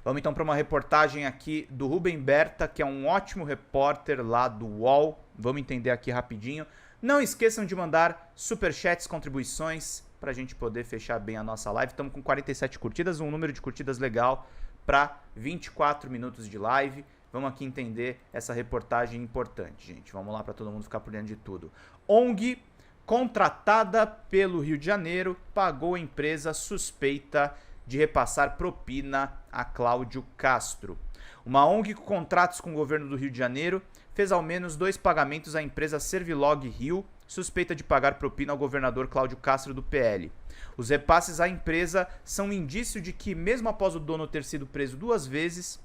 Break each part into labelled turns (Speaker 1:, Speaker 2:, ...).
Speaker 1: Vamos então para uma reportagem aqui do Rubem Berta, que é um ótimo repórter lá do UOL. Vamos entender aqui rapidinho. Não esqueçam de mandar superchats, contribuições, para a gente poder fechar bem a nossa live. Estamos com 47 curtidas, um número de curtidas legal para 24 minutos de live. Vamos aqui entender essa reportagem importante, gente. Vamos lá para todo mundo ficar por dentro de tudo. ONG contratada pelo Rio de Janeiro pagou a empresa suspeita de repassar propina a Cláudio Castro. Uma ONG com contratos com o governo do Rio de Janeiro fez ao menos 2 pagamentos à empresa Servilog Rio, suspeita de pagar propina ao governador Cláudio Castro do PL. Os repasses à empresa são um indício de que, mesmo após o dono ter sido preso 2 vezes,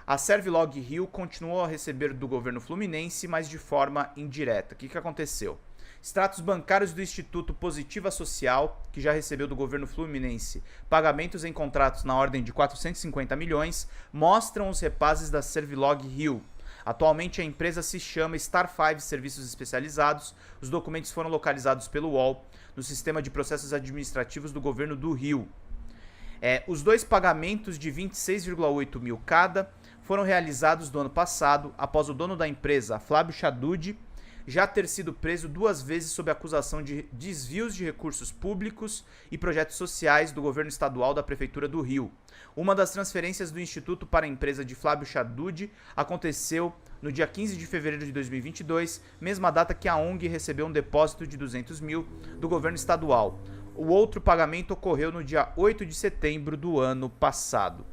Speaker 1: a Servilog Rio continuou a receber do governo fluminense, mas de forma indireta. O que aconteceu? Extratos bancários do Instituto Positiva Social, que já recebeu do governo fluminense pagamentos em contratos na ordem de 450 milhões, mostram os repasses da Servilog Rio. Atualmente a empresa se chama Star 5 Serviços Especializados. Os documentos foram localizados pelo UOL no Sistema de Processos Administrativos do Governo do Rio. Os 2 pagamentos de 26,8 mil cada foram realizados no ano passado, após o dono da empresa, Flávio Chadud, já ter sido preso 2 vezes sob acusação de desvios de recursos públicos e projetos sociais do governo estadual da Prefeitura do Rio. Uma das transferências do Instituto para a empresa de Flávio Chadud aconteceu no dia 15 de fevereiro de 2022, mesma data que a ONG recebeu um depósito de 200 mil do governo estadual. O outro pagamento ocorreu no dia 8 de setembro do ano passado.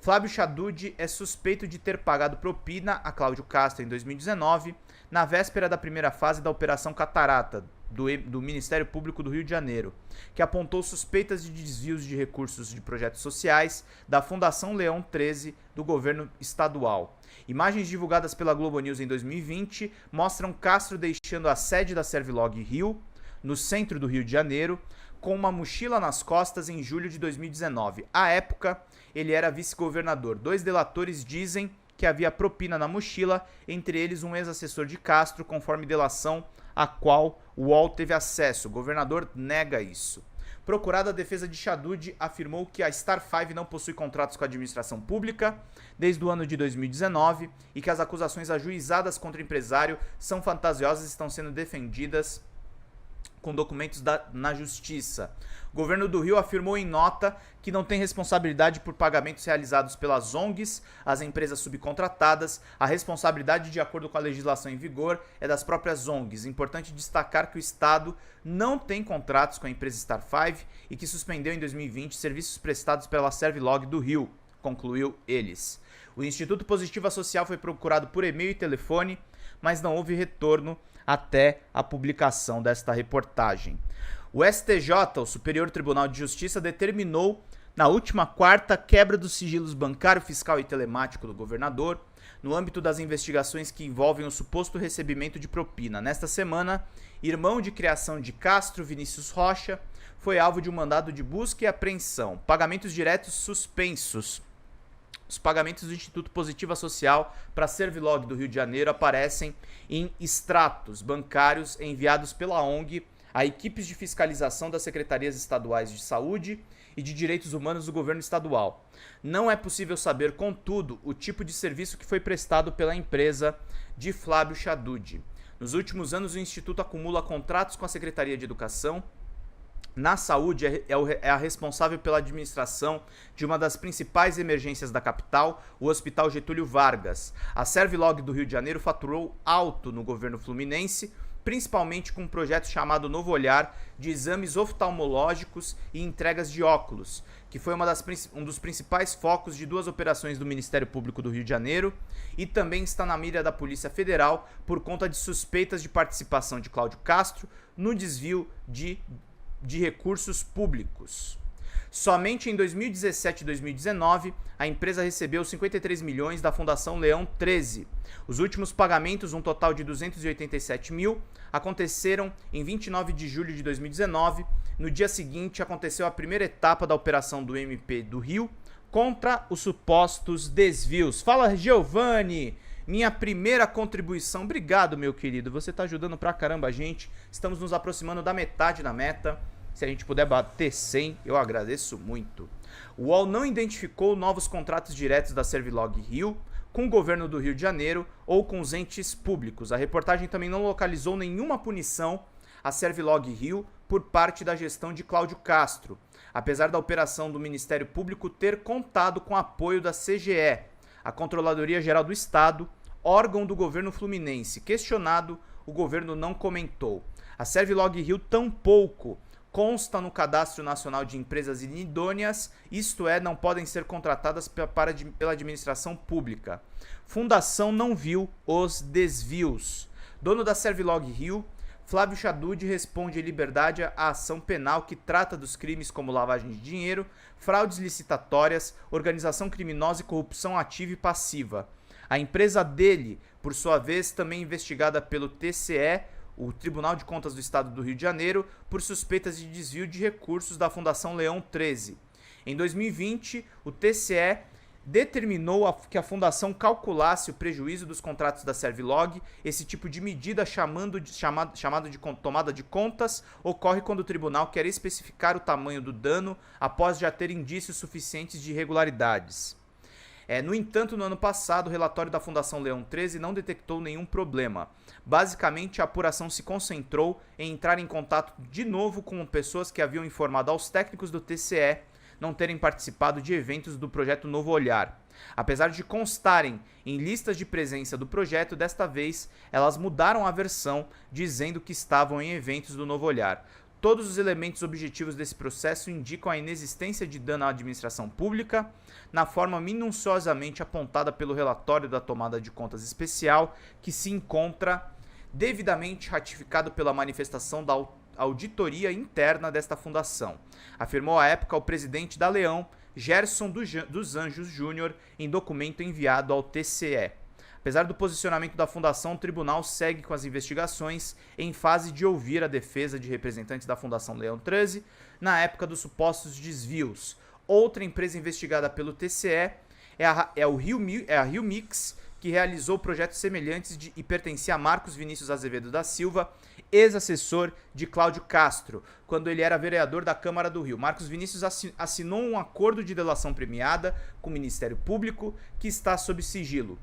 Speaker 1: Flávio Chadud é suspeito de ter pagado propina a Cláudio Castro em 2019, na véspera da primeira fase da Operação Catarata, do Ministério Público do Rio de Janeiro, que apontou suspeitas de desvios de recursos de projetos sociais da Fundação Leão 13 do governo estadual. Imagens divulgadas pela Globo News em 2020 mostram Castro deixando a sede da Servilog Rio, no centro do Rio de Janeiro, com uma mochila nas costas em julho de 2019. À época, ele era vice-governador. 2 delatores dizem que havia propina na mochila, entre eles um ex-assessor de Castro, conforme delação a qual o UOL teve acesso. O governador nega isso. Procurada, a defesa de Chadud afirmou que a Star 5 não possui contratos com a administração pública desde o ano de 2019 e que as acusações ajuizadas contra o empresário são fantasiosas e estão sendo defendidas com documentos na justiça. O governo do Rio afirmou em nota que não tem responsabilidade por pagamentos realizados pelas ONGs, as empresas subcontratadas. A responsabilidade, de acordo com a legislação em vigor, é das próprias ONGs. Importante destacar que o Estado não tem contratos com a empresa Star 5 e que suspendeu em 2020 serviços prestados pela Servilog do Rio, concluiu eles. O Instituto Positiva Social foi procurado por e-mail e telefone, mas não houve retorno até a publicação desta reportagem. O STJ, o Superior Tribunal de Justiça, determinou na última quarta quebra dos sigilos bancário, fiscal e telemático do governador, no âmbito das investigações que envolvem o suposto recebimento de propina. Nesta semana, irmão de criação de Castro, Vinícius Rocha, foi alvo de um mandado de busca e apreensão. Pagamentos diretos suspensos. Os pagamentos do Instituto Positiva Social para a Servilog do Rio de Janeiro aparecem em extratos bancários enviados pela ONG a equipes de fiscalização das secretarias estaduais de saúde e de direitos humanos do governo estadual. Não é possível saber, contudo, o tipo de serviço que foi prestado pela empresa de Flávio Chadud. Nos últimos anos, o Instituto acumula contratos com a Secretaria de Educação. Na saúde, é a responsável pela administração de uma das principais emergências da capital, o Hospital Getúlio Vargas. A Servilog do Rio de Janeiro faturou alto no governo fluminense, principalmente com um projeto chamado Novo Olhar, de exames oftalmológicos e entregas de óculos, que foi um dos principais focos de 2 operações do Ministério Público do Rio de Janeiro e também está na mira da Polícia Federal por conta de suspeitas de participação de Cláudio Castro no desvio de recursos públicos. Somente em 2017 e 2019, a empresa recebeu 53 milhões da Fundação Leão 13. Os últimos pagamentos, um total de 287 mil, aconteceram em 29 de julho de 2019. No dia seguinte, aconteceu a primeira etapa da operação do MP do Rio contra os supostos desvios. Fala, Giovanni! Minha primeira contribuição. Obrigado, meu querido. Você está ajudando pra caramba a gente. Estamos nos aproximando da metade da meta. Se a gente puder bater 100, eu agradeço muito. O UOL não identificou novos contratos diretos da Servilog Rio com o governo do Rio de Janeiro ou com os entes públicos. A reportagem também não localizou nenhuma punição à Servilog Rio por parte da gestão de Cláudio Castro, apesar da operação do Ministério Público ter contado com apoio da CGE, a Controladoria Geral do Estado, órgão do governo fluminense. Questionado, o governo não comentou. A Servilog Rio tampouco consta no Cadastro Nacional de Empresas Inidôneas, isto é, não podem ser contratadas pela administração pública. Fundação não viu os desvios. Dono da Servilog Rio, Flávio Chadud, responde em liberdade à ação penal que trata dos crimes como lavagem de dinheiro, fraudes licitatórias, organização criminosa e corrupção ativa e passiva. A empresa dele, por sua vez, também investigada pelo TCE, o Tribunal de Contas do Estado do Rio de Janeiro, por suspeitas de desvio de recursos da Fundação Leão 13. Em 2020, o TCE determinou que a fundação calculasse o prejuízo dos contratos da Servilog. Esse tipo de medida, chamado de tomada de contas, ocorre quando o tribunal quer especificar o tamanho do dano após já ter indícios suficientes de irregularidades. No entanto, no ano passado, o relatório da Fundação Leão 13 não detectou nenhum problema. Basicamente, a apuração se concentrou em entrar em contato de novo com pessoas que haviam informado aos técnicos do TCE não terem participado de eventos do projeto Novo Olhar. Apesar de constarem em listas de presença do projeto, desta vez elas mudaram a versão, dizendo que estavam em eventos do Novo Olhar. Todos os elementos objetivos desse processo indicam a inexistência de dano à administração pública, na forma minuciosamente apontada pelo relatório da tomada de contas especial, que se encontra devidamente ratificado pela manifestação da auditoria interna desta fundação, afirmou à época o presidente da Leão, Gerson dos Anjos Júnior, em documento enviado ao TCE. Apesar do posicionamento da fundação, o tribunal segue com as investigações em fase de ouvir a defesa de representantes da Fundação Leão 13 na época dos supostos desvios. Outra empresa investigada pelo TCE é a Rio Mix, que realizou projetos semelhantes e pertencia a Marcos Vinícius Azevedo da Silva, ex-assessor de Cláudio Castro, quando ele era vereador da Câmara do Rio. Marcos Vinícius assinou um acordo de delação premiada com o Ministério Público, que está sob sigilo.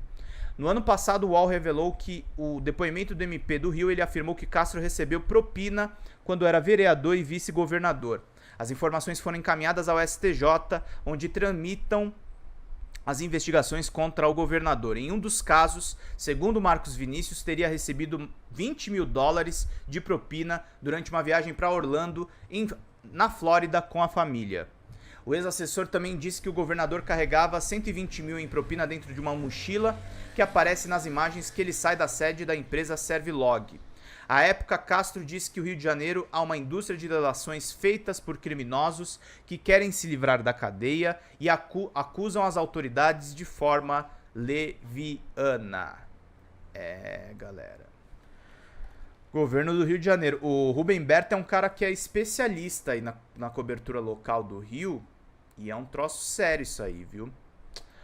Speaker 1: No ano passado, o UOL revelou que o depoimento do MP do Rio, ele afirmou que Castro recebeu propina quando era vereador e vice-governador. As informações foram encaminhadas ao STJ, onde tramitam as investigações contra o governador. Em um dos casos, segundo Marcos Vinícius, teria recebido $20 mil de propina durante uma viagem para Orlando, na Flórida, com a família. O ex-assessor também disse que o governador carregava 120 mil em propina dentro de uma mochila que aparece nas imagens que ele sai da sede da empresa Servilog. À época, Castro disse que o Rio de Janeiro há uma indústria de delações feitas por criminosos que querem se livrar da cadeia e acusam as autoridades de forma leviana. Galera. Governo do Rio de Janeiro. O Rubem Berta é um cara que é especialista aí na cobertura local do Rio. E é um troço sério isso aí, viu?